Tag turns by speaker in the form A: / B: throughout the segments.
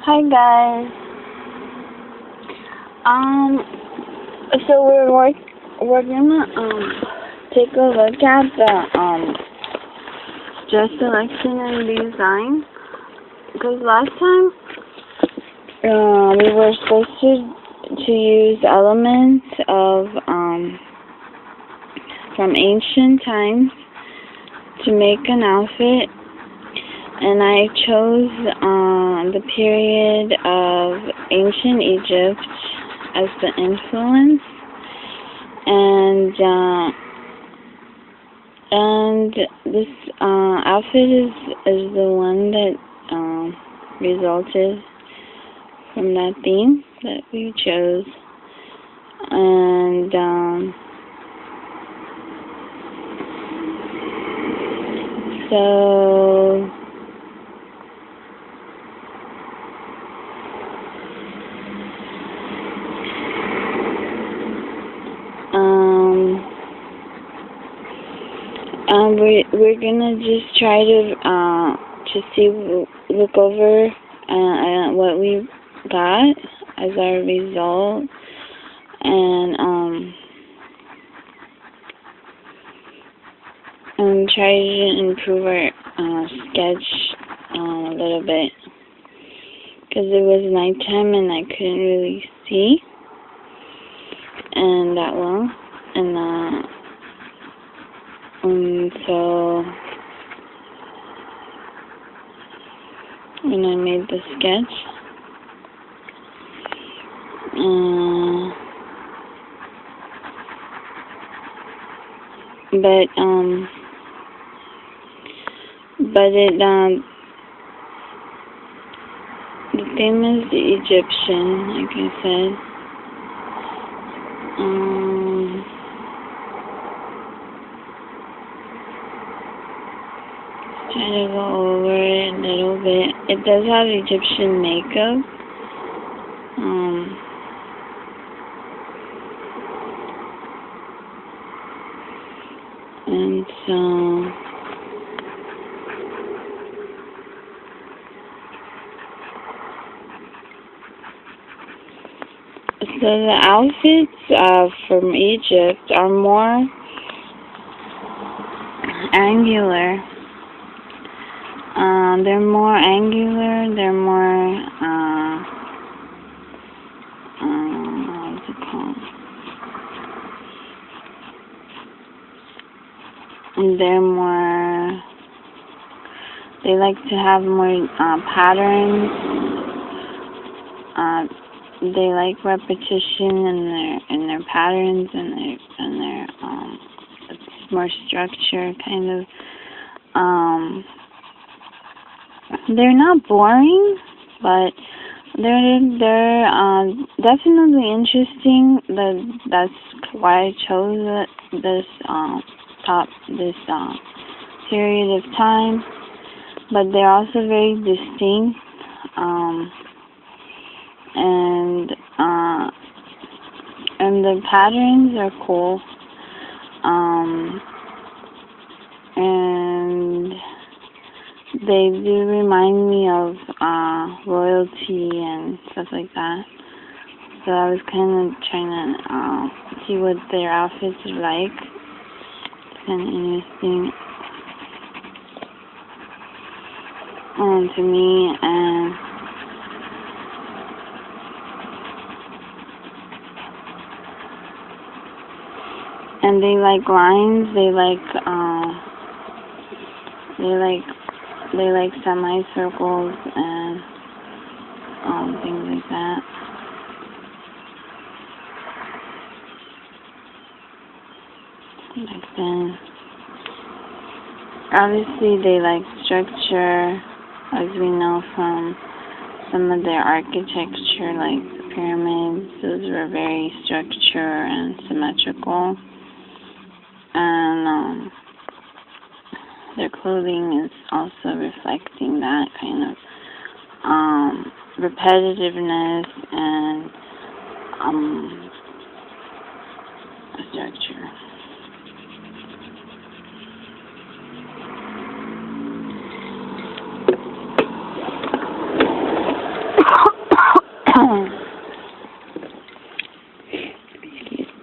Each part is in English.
A: Hi guys. So we're gonna take a look at the dress selection and design, because last time we were supposed to use elements of from ancient times to make an outfit, and I chose the period of ancient Egypt as the influence, and this outfit is the one that resulted from that theme that we chose, and so we're gonna just try to look over what we got as our result, and try to improve our sketch a little bit, because it was nighttime and I couldn't really see and that well, and so when I made the sketch, the theme is the Egyptian, like I said. Try to go over it a little bit. It does have Egyptian makeup. And so the outfits from Egypt are more angular. They're more angular. They're more what's it called? They like to have more patterns. They like repetition in their patterns and their it's more structure, kind of. They're not boring, but they're definitely interesting. That's why I chose this period of time. But they're also very distinct, and the patterns are cool, and they do remind me of royalty and stuff like that. So I was kind of trying to see what their outfits are like. It's kind of interesting to me, and they like lines. They like semicircles and things like that. Like then, obviously they like structure, as we know from some of their architecture, like the pyramids. Those were very structure and symmetrical, and their clothing is also reflecting that kind of repetitiveness and structure. Excuse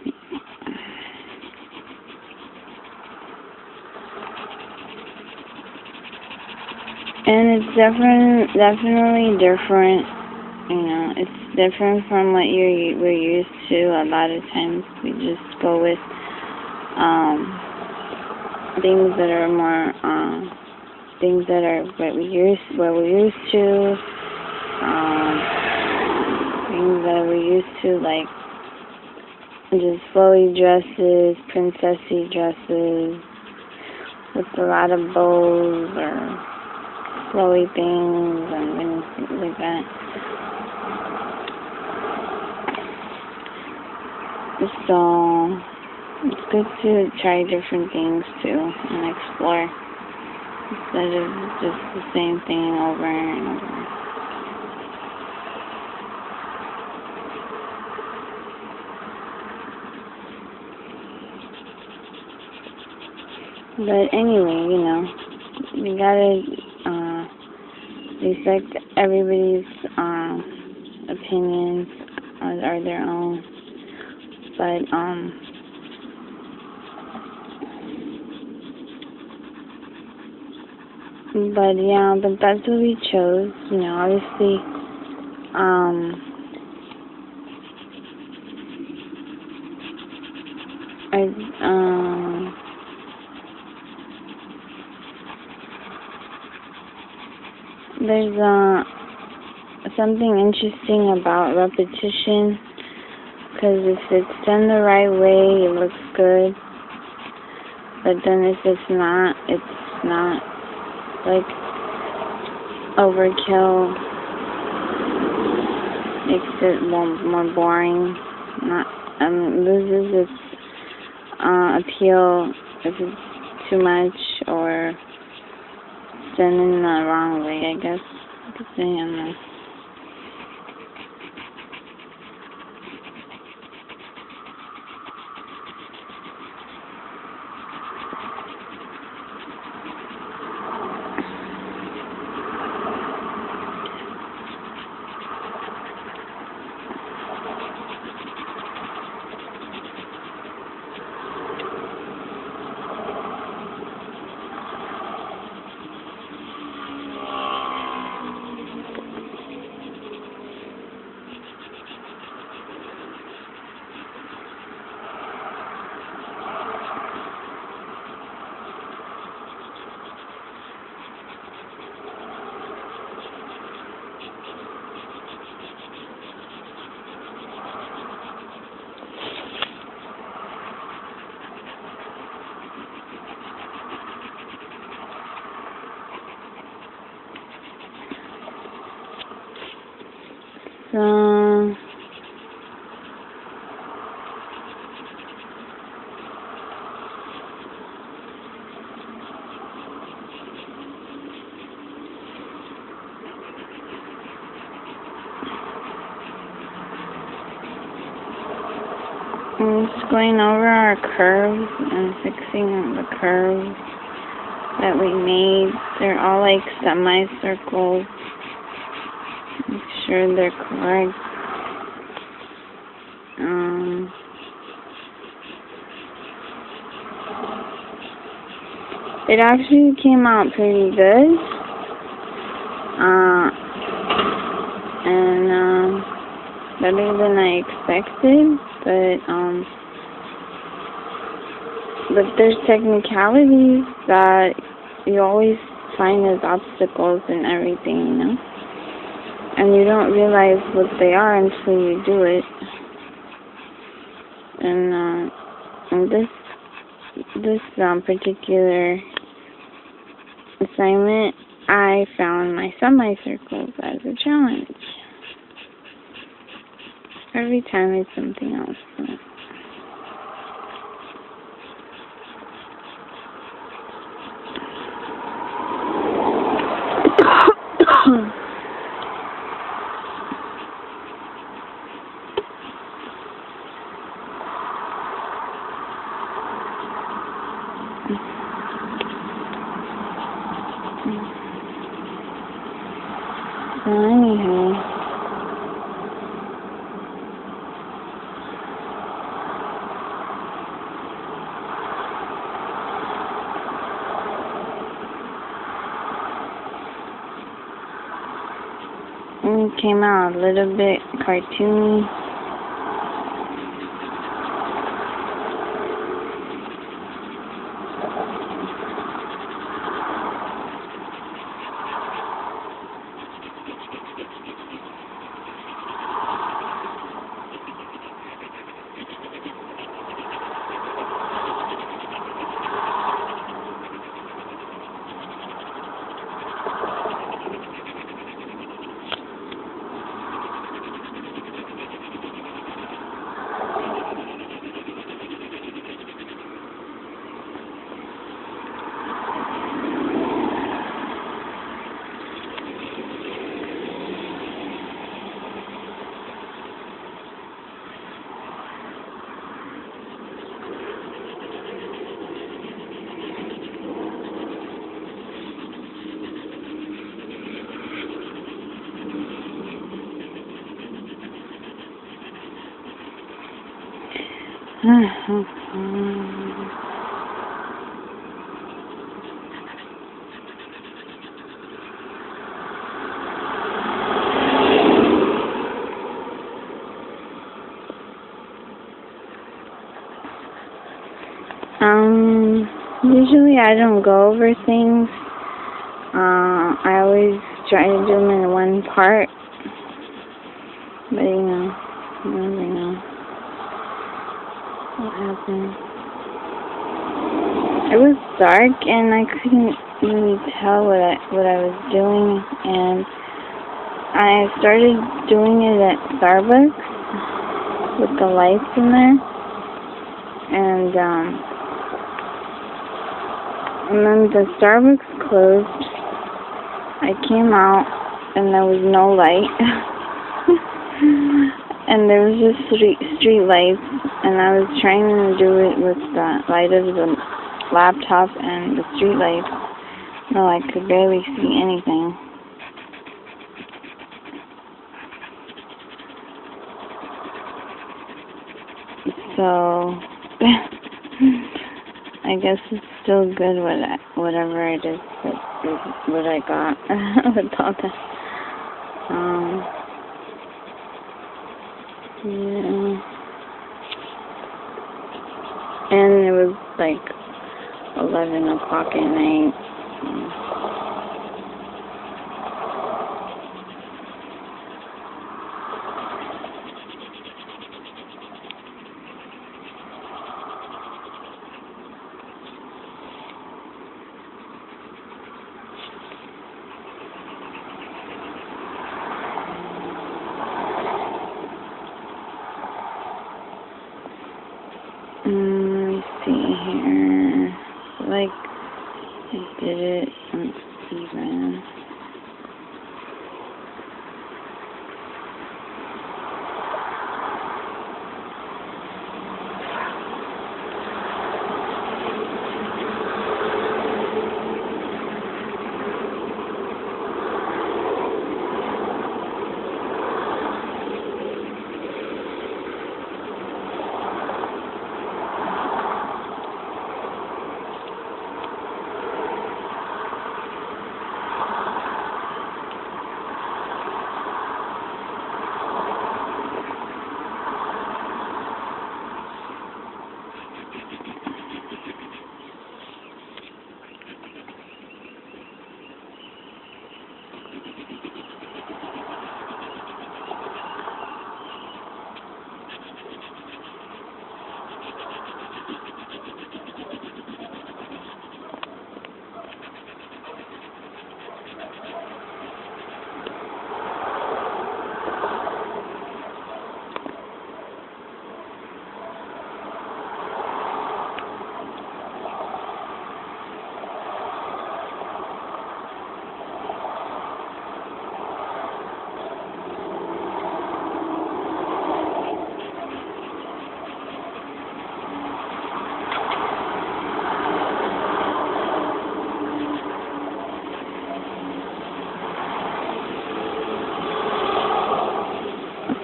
A: me. And it's definitely different. You know, it's different from what we're used to. A lot of times we just go with things that are more things that are what we're used to. Things that we're used to, like just flowy dresses, princessy dresses with a lot of bows or flowy things and things like that. So it's good to try different things too and explore instead of just the same thing over and over. But anyway, you know, you gotta respect everybody's opinions are their own. But yeah, but that's what we chose. You know, obviously, there's something interesting about repetition, because if it's done the right way, it looks good. But then if it's not like overkill, makes it more boring. Loses its appeal if it's too much or done in the wrong way, I guess you could say. I don't know. So I'm just going over our curves and fixing the curves that we made. They're all like semicircles. Make sure they're correct. It actually came out pretty good. And better than I expected, but there's technicalities that you always find as obstacles in everything, you know, and you don't realize what they are until you do it. And this particular assignment, I found my semicircles as a challenge. Every time it's something else. So anyhow, came out a little bit cartoony. Usually I don't go over things. I always try to do them in one part. But you know, you never know what happened. It was dark and I couldn't really tell what I was doing, and I started doing it at Starbucks with the lights in there, and then the Starbucks closed. I came out and there was no light. And there was just street lights, and I was trying to do it with the light of the laptop and the street lights. No, I could barely see anything. So I guess it's still good whatever it is what I got with all that. Yeah. And it was like 11 o'clock at night. Let me see here. Like, I did it on Steven.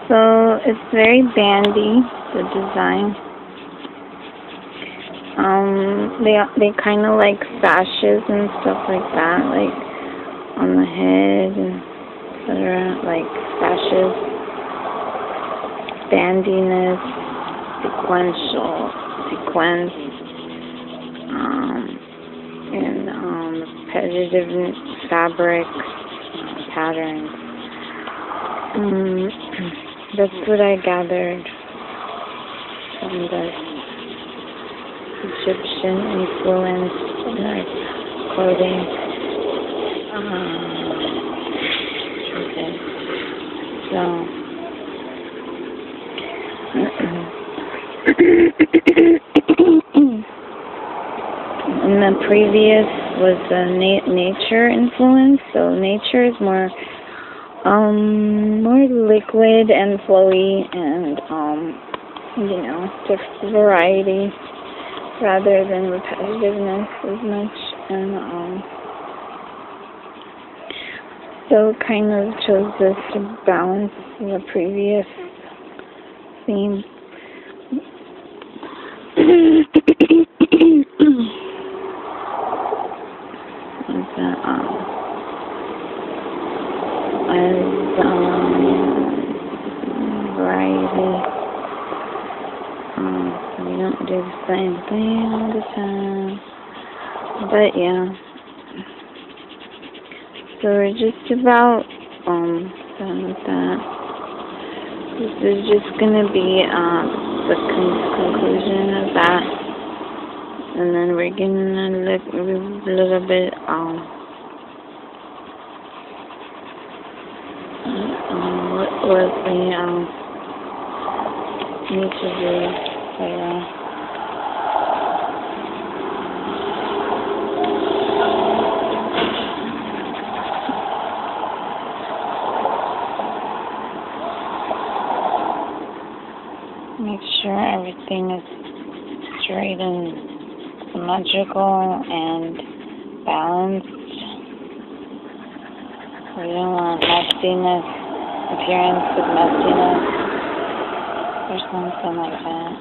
A: So it's very bandy, the design. They kind of like sashes and stuff like that, like on the head, and etc. Like sashes, bandiness, sequence, and repetitive fabrics, patterns. That's what I gathered from the Egyptian influence in our clothing. Okay, so and the previous was the nature influence. So nature is more liquid and flowy, and just variety rather than repetitiveness as much. And so it kind of chose this to balance the previous theme. Variety. We don't do the same thing all the time. But yeah. So we're just about done with that. This is just gonna be the conclusion of that. And then we're gonna look a little bit what we need to do later. Make sure everything is straight and symmetrical and balanced. We don't want messiness, appearance of messiness, or something like that.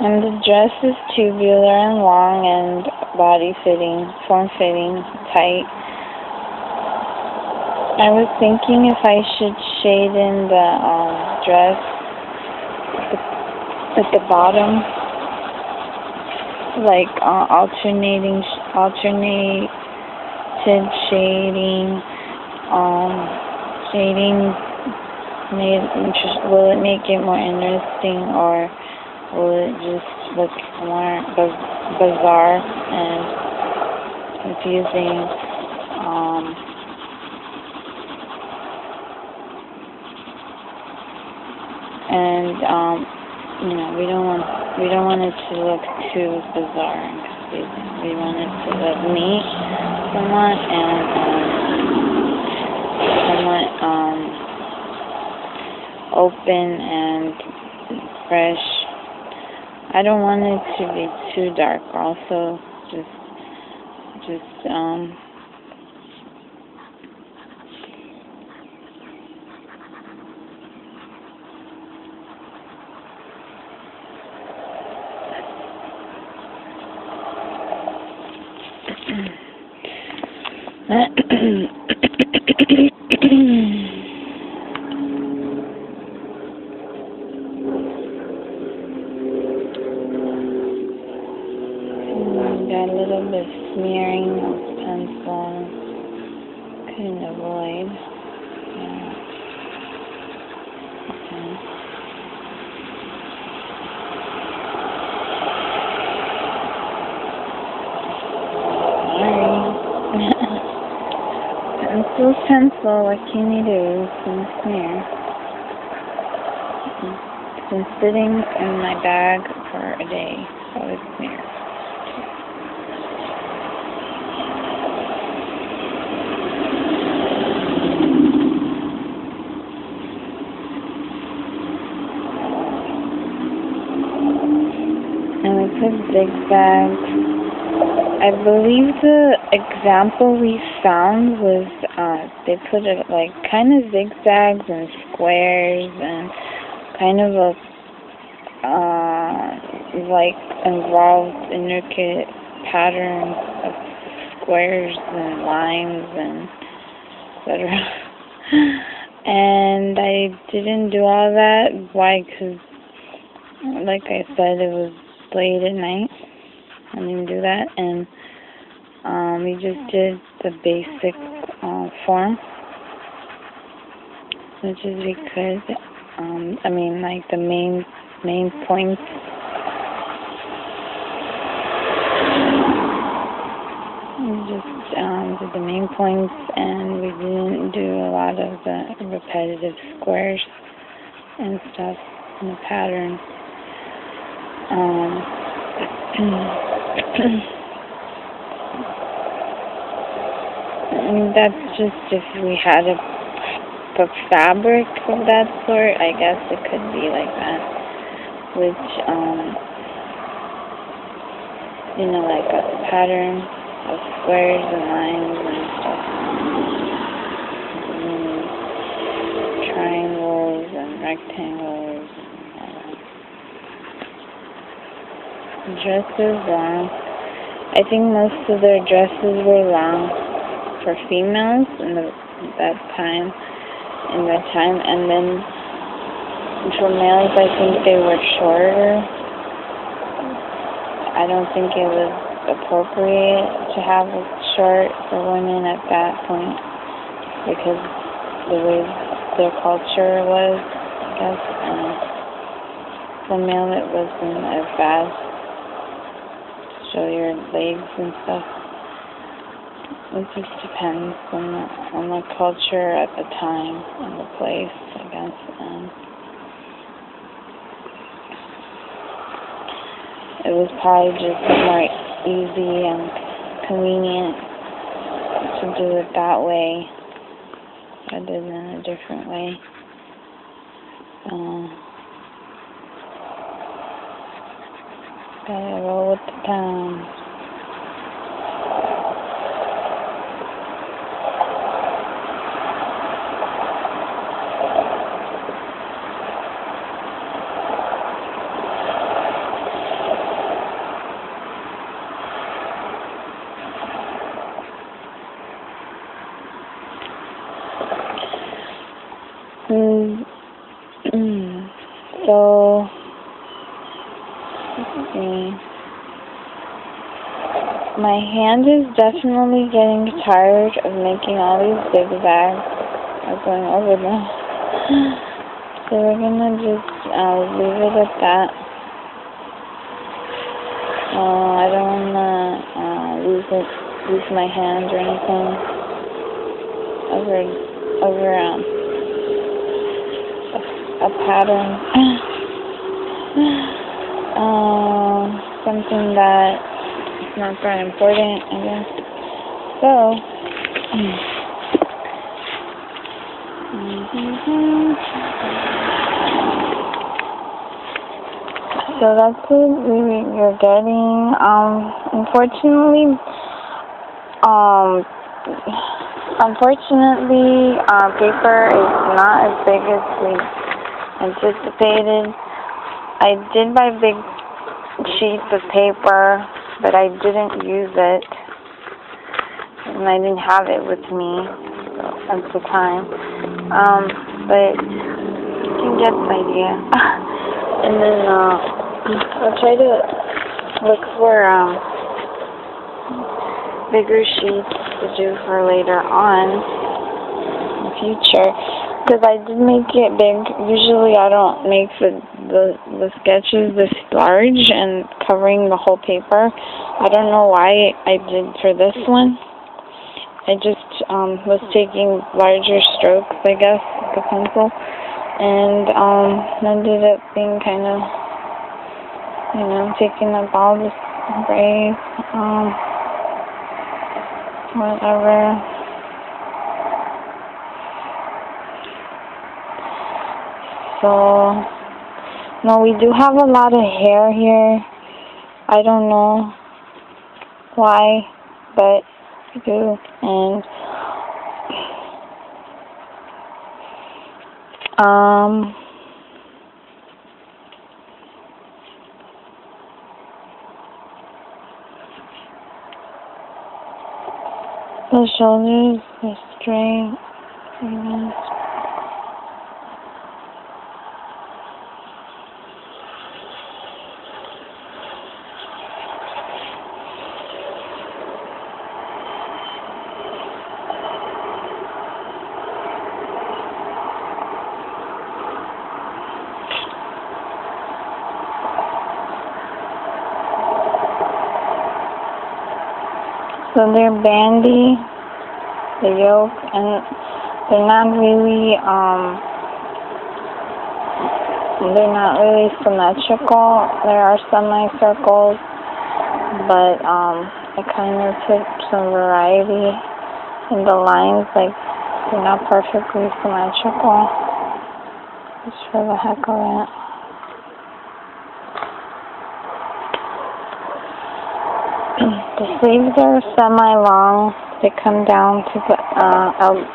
A: And the dress is tubular and long and body-fitting, form-fitting, tight. I was thinking if I should shade in the dress at the bottom, like alternated shading. Will it make it more interesting, or will it just look more bizarre and confusing? We don't want it to look too bizarre and confusing. We want it to look neat, somewhat, and somewhat open and fresh. I don't want it to be too dark also, just got a little bit of smearing of pencil. Couldn't avoid. Yeah. Okay. Sorry. Pencil, what can you do? It's gonna smear. It's been sitting in my bag for a day, so it's smeared. And we put zigzags I believe the example we found was they put it like kind of zigzags and squares and kind of a like involved intricate patterns of squares and lines and etc. And I didn't do all that. Why? Because, like I said, it was late at night. I didn't do that, and we just did the basic form, which is we could. I mean, like the main points. We just did the main points, and we didn't do a lot of the repetitive squares and stuff in the pattern. That's just if we had a fabric of that sort, I guess it could be like that, which, you know, like a pattern of squares and lines and stuff, and triangles and rectangles and all that. Dresses long. I think most of their dresses were long for females in that time, and then for males, I think they were shorter. I don't think it was appropriate to have it short for women at that point because the way their culture was, I guess. For male, it wasn't as bad to show your legs and stuff. It just depends on the culture at the time and the place, I guess. It was probably just more easy and convenient to do it that way rather than a different way. Gotta roll with the times. So, let's see. My hand is definitely getting tired of making all these zigzags or going over them. So we're gonna just leave it at that. I don't wanna lose my hand or anything over a pattern. Something that is not that important, I guess. So that's what you're getting. Unfortunately, paper is not as big as we anticipated. I did buy big sheets of paper, but I didn't use it, and I didn't have it with me at the time. But you can get the idea. And then I'll try to look for bigger sheets to do for later on in the future. Because I did make it big. Usually I don't make the sketches this large and covering the whole paper. I don't know why I did for this one. I just was taking larger strokes, I guess, with the pencil. And ended up being kind of, you know, taking up all the space, whatever. So, no, we do have a lot of hair here. I don't know why, but I do. And the shoulders, the straight. So they're bandy, the yoke, and they're not really symmetrical. There are semicircles, but I kind of took some variety in the lines, like they're not perfectly symmetrical, just for the heck of it. The sleeves are semi-long. They come down to the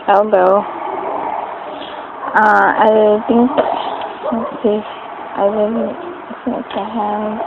A: elbow. I think, let's see, I didn't make the hand.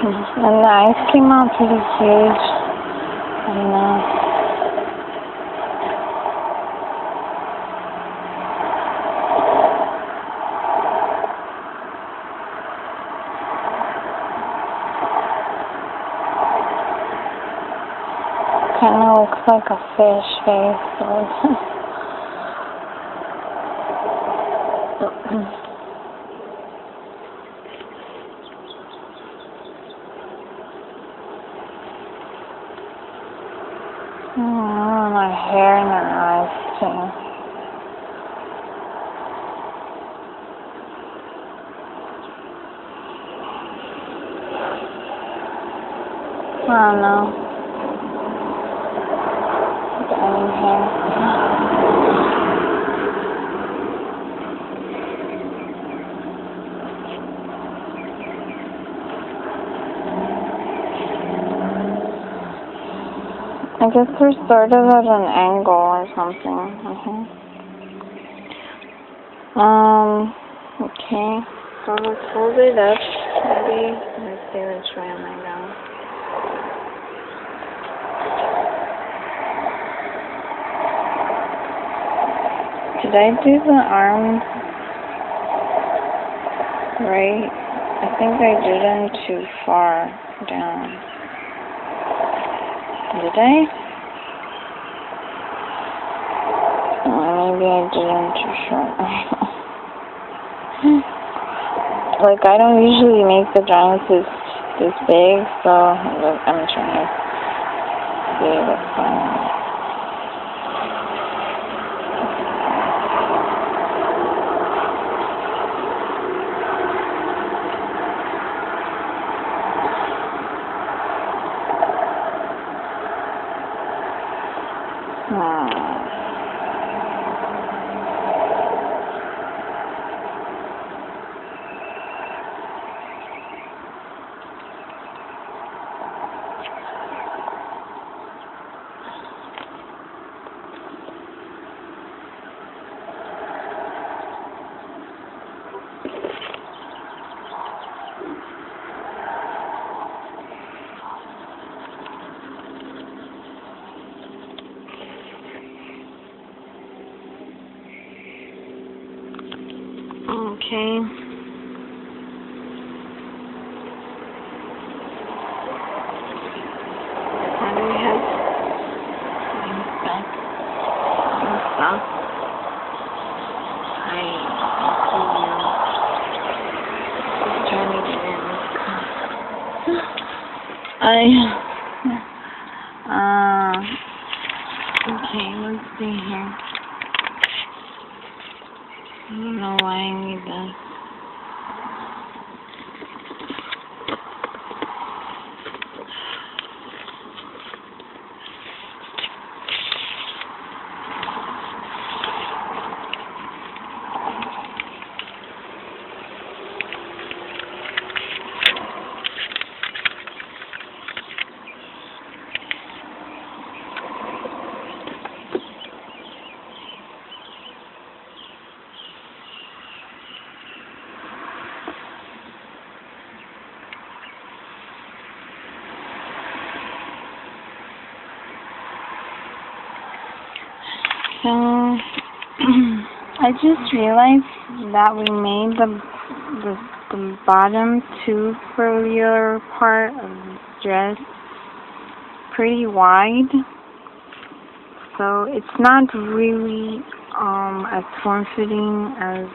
A: And the eyes came out pretty huge. I don't know. Kind of looks like a fish face. My hair and her eyes too. I don't know. Any hair. I guess they're sort of at an angle or something. Okay. So let's hold it up. Maybe. Let's see, let's try on my gown. Did I do the arms right? I think I did them too far down. Did I? Maybe I did them too short. Like, I don't usually make the drawings this big, so I'm trying to see what's going on. Okay. Now do we have stuff? Just trying to get in this car. Okay, let's see here. I don't know why I need this. So, I just realized that we made the bottom two-furrier part of this dress pretty wide. So, it's not really as form-fitting as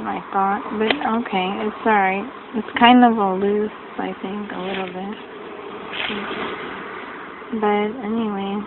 A: I thought. But, okay, it's alright. It's kind of a loose, I think, a little bit. But, anyway.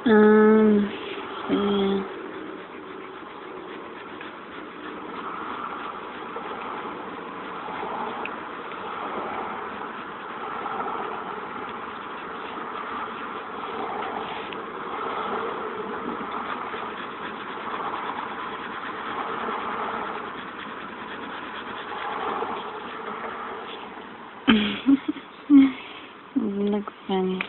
A: Yeah. It looks funny.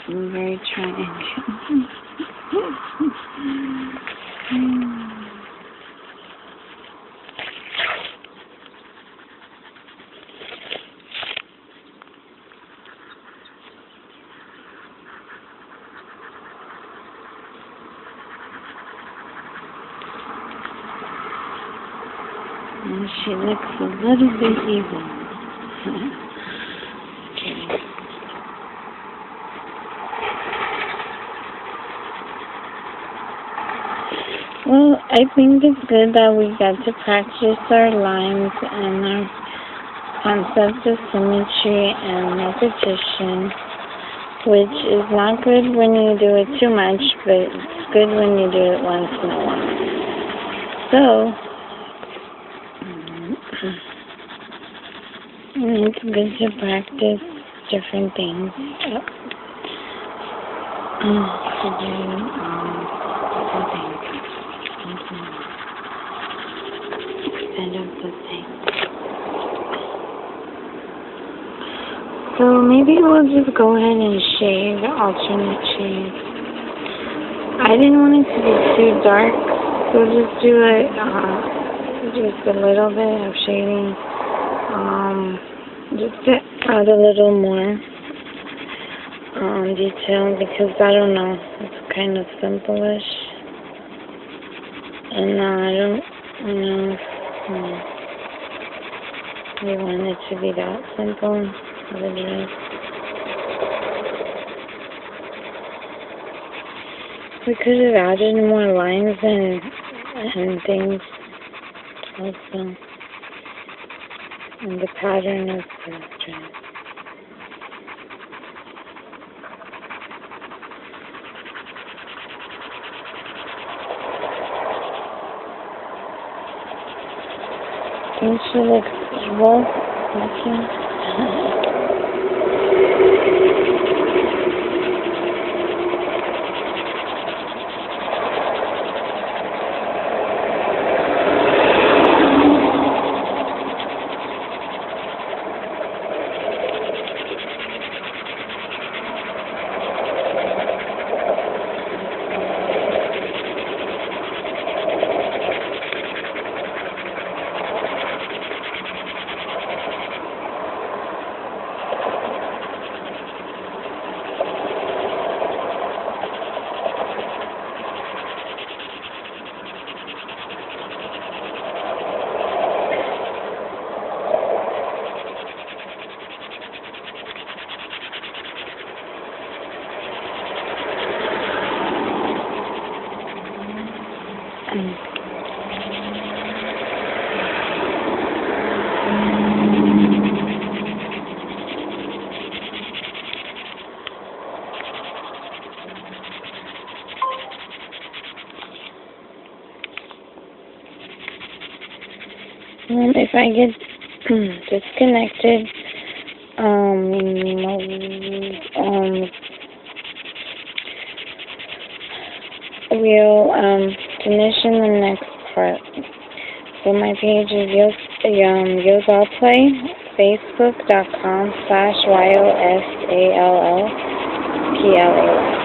A: I'm very trying. And she looks a little bit evil. Okay. Well, I think it's good that we got to practice our lines and our concept of symmetry and repetition, which is not good when you do it too much, but it's good when you do it once in a while. So, it's good to practice different things. To do different things. Instead of the same. So maybe we'll just go ahead and shade, alternate shades. I didn't want it to be too dark, so just do it, just a little bit of shading, just to add a little more detail, because I don't know, it's kind of simple-ish, and I don't know if we want it to be that simple, but it is. We could have added more lines and things also in the pattern of the dress. And she looks evil looking. If I get disconnected, we'll finish in the next part. So my page is YosAllPlay, Facebook.com/YOSALLPLAY.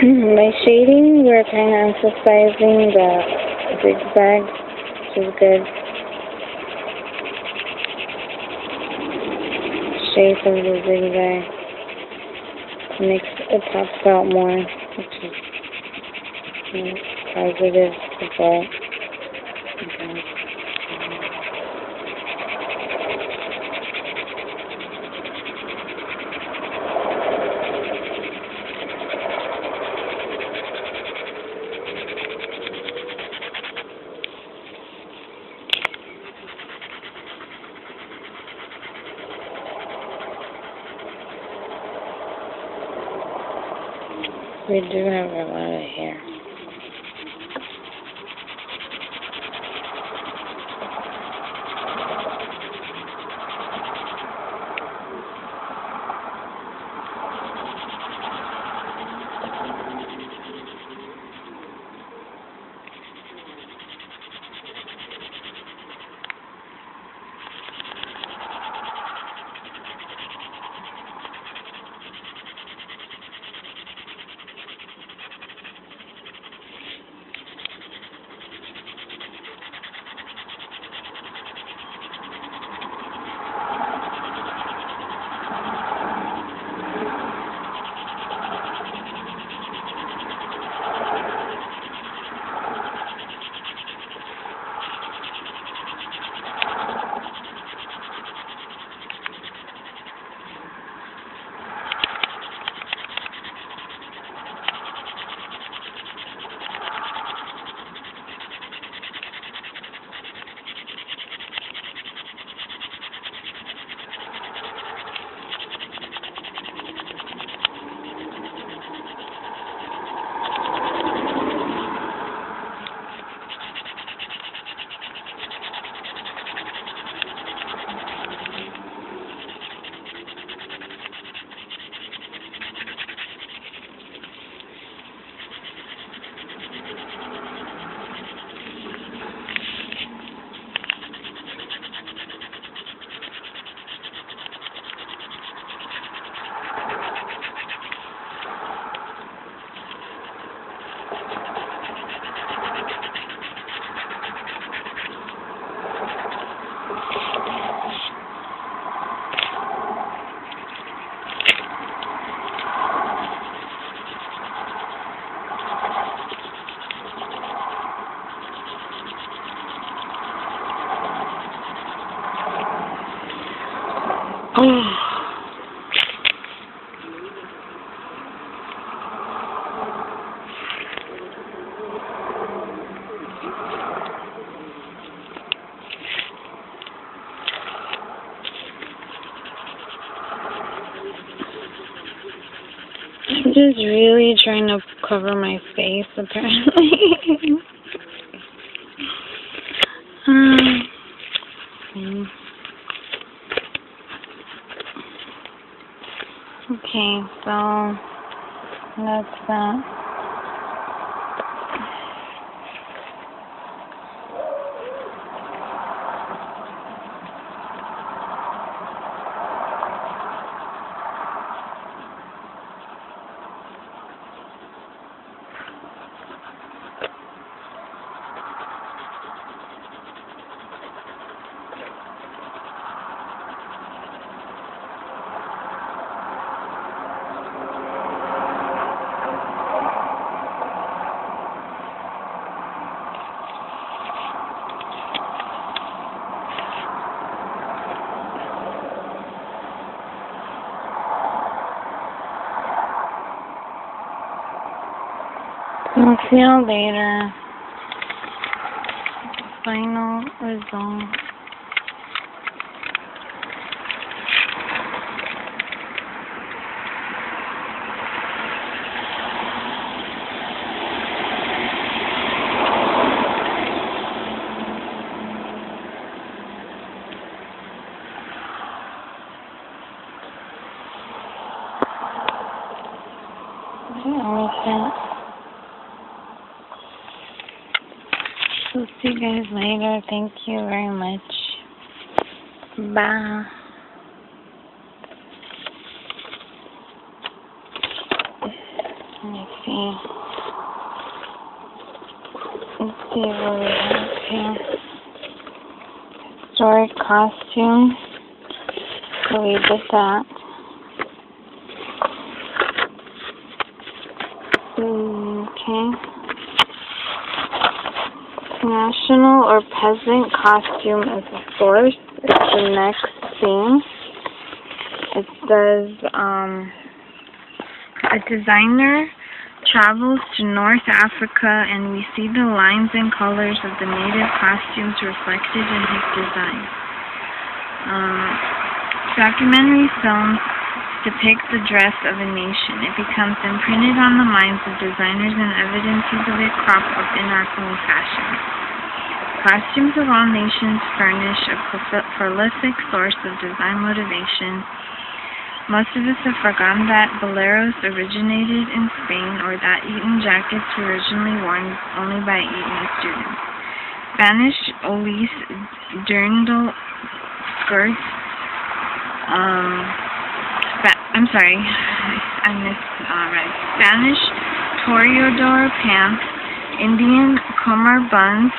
A: By shading, we're kind of emphasizing the zigzag, which is good. Shape of the zigzag makes it pops out more, which is positive result. We do have a lot of hair. just really trying to cover my face, apparently. Okay, so that's that. I'll see you later. Final result. So see you guys later. Thank you very much. Bye. Let me see. Let's see what we have here. Historic costume. So we did that. Okay. National or peasant costume is the source. It's the next theme. It says, a designer travels to North Africa and we see the lines and colors of the native costumes reflected in his design. Documentary films depict the dress of a nation. It becomes imprinted on the minds of designers and evidences of it crop up in our own fashion. Costumes of all nations furnish a prolific source of design motivation. Most of us have forgotten that boleros originated in Spain or that Eton jackets were originally worn only by Eton students. Spanish olis dirndl skirts, Spanish toreador pants, Indian Khmer buns,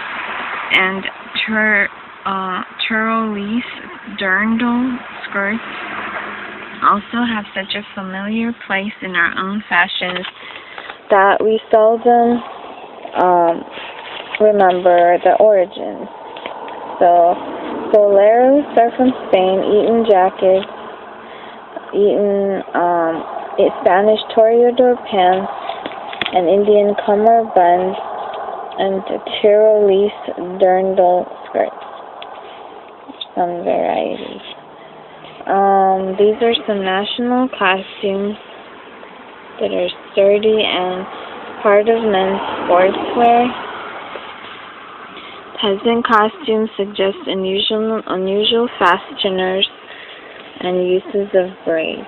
A: and Tyrolese dirndl skirts also have such a familiar place in our own fashions that we seldom remember the origins. So, boleros are from Spain, Eton jackets, Spanish toreador pants, and Indian Khmer buns, and Tyrolese dirndl skirts. Some varieties. These are some national costumes that are sturdy and part of men's sportswear. Peasant costumes suggest unusual fasteners and uses of braid.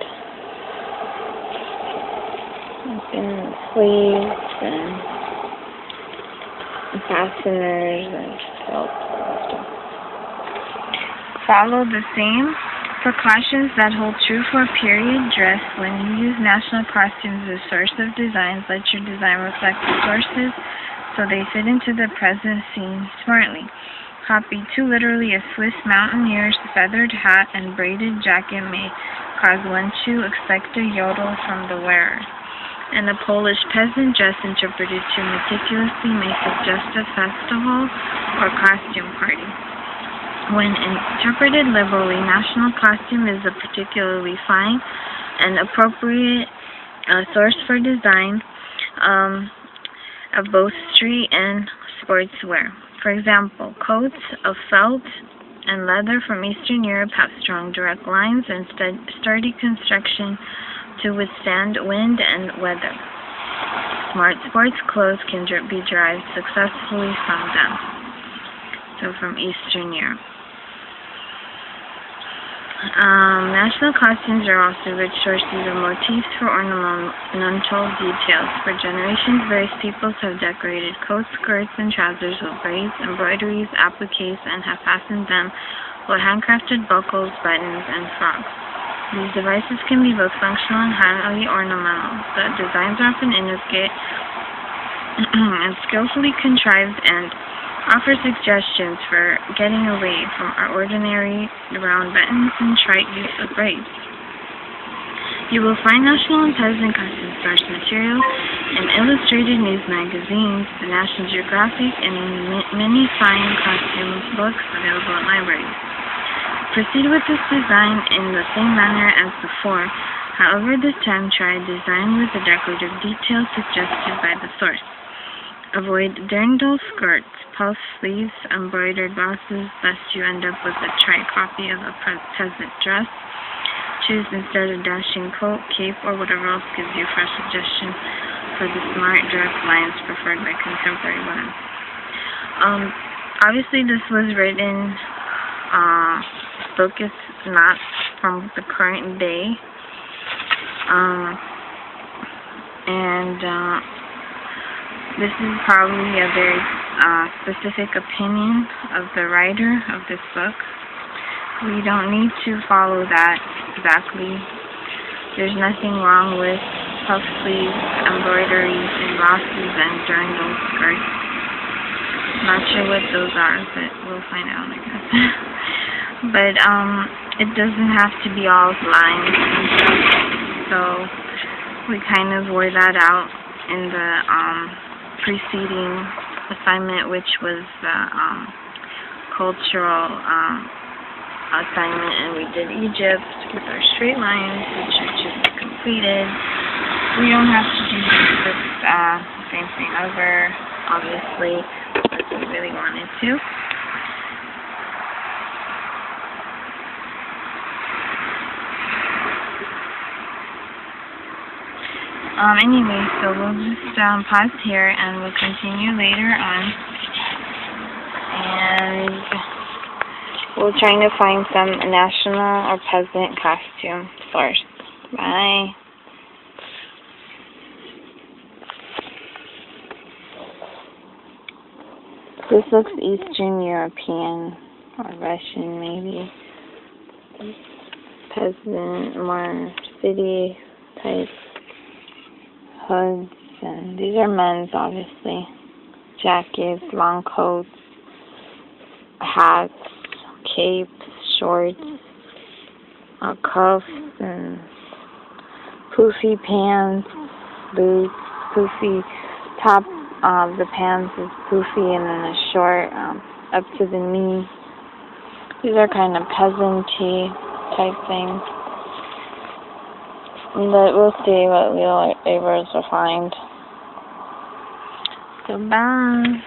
A: And sleeves and fasteners and belts and stuff. Follow the same precautions that hold true for period dress when you use national costumes as a source of designs. Let your design reflect the sources so they fit into the present scene smartly. Copy too literally a Swiss mountaineer's feathered hat and braided jacket may cause one to expect a yodel from the wearer. And a Polish peasant dress interpreted too meticulously may suggest a festival or costume party. When interpreted liberally, national costume is a particularly fine and appropriate source for design of both street and sportswear. For example, coats of felt and leather from Eastern Europe have strong direct lines and sturdy construction, to withstand wind and weather. Smart sports clothes can be derived successfully from them. So from Eastern Europe. National costumes are also rich sources of motifs for ornamental details. For generations, various peoples have decorated coats, skirts, and trousers with braids, embroideries, appliques, and have fastened them with handcrafted buckles, buttons, and frocks. These devices can be both functional and highly ornamental. The designs are often intricate and skillfully contrived and offer suggestions for getting away from our ordinary round buttons and trite use of braids. You will find national and peasant costume source material in illustrated news magazines, the National Geographic, and many fine costume books available in libraries. Proceed with this design in the same manner as before. However, this time try a design with the decorative details suggested by the source. Avoid dirndl skirts, puff sleeves, embroidered blouses, lest you end up with a trite copy of a peasant dress. Choose instead a dashing coat, cape, or whatever else gives you a fresh suggestion for the smart dress lines preferred by contemporary women. Obviously this was written, this book is not from the current day, this is probably a very specific opinion of the writer of this book. We don't need to follow that exactly. There's nothing wrong with puff sleeves, embroideries, and blouses, and dirndl skirts. Not sure what those are, but we'll find out, I guess. But it doesn't have to be all lines and stuff. So we kind of wore that out in the preceding assignment, which was the cultural assignment, and we did Egypt with our straight lines, which are just completed. We don't have to do this same thing over, obviously, if we really wanted to. Anyway, so we'll just pause here and we'll continue later on. And we'll try to find some national or peasant costume source. Bye. This looks Eastern European or Russian maybe. Peasant, more city type hoods, and these are men's, obviously. Jackets, long coats, hats, capes, shorts, cuffs, and poofy pants, boots, poofy top of the pants is poofy, and then a short up to the knee. These are kind of peasant-y type things. But we'll see what we'll able to find. So bye.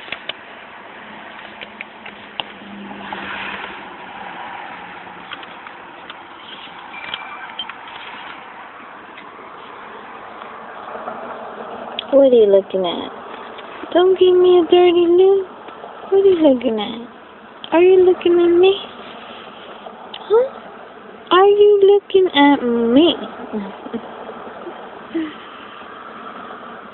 A: What are you looking at? Don't give me a dirty look. What are you looking at? Are you looking at me? Huh? Are you looking at me?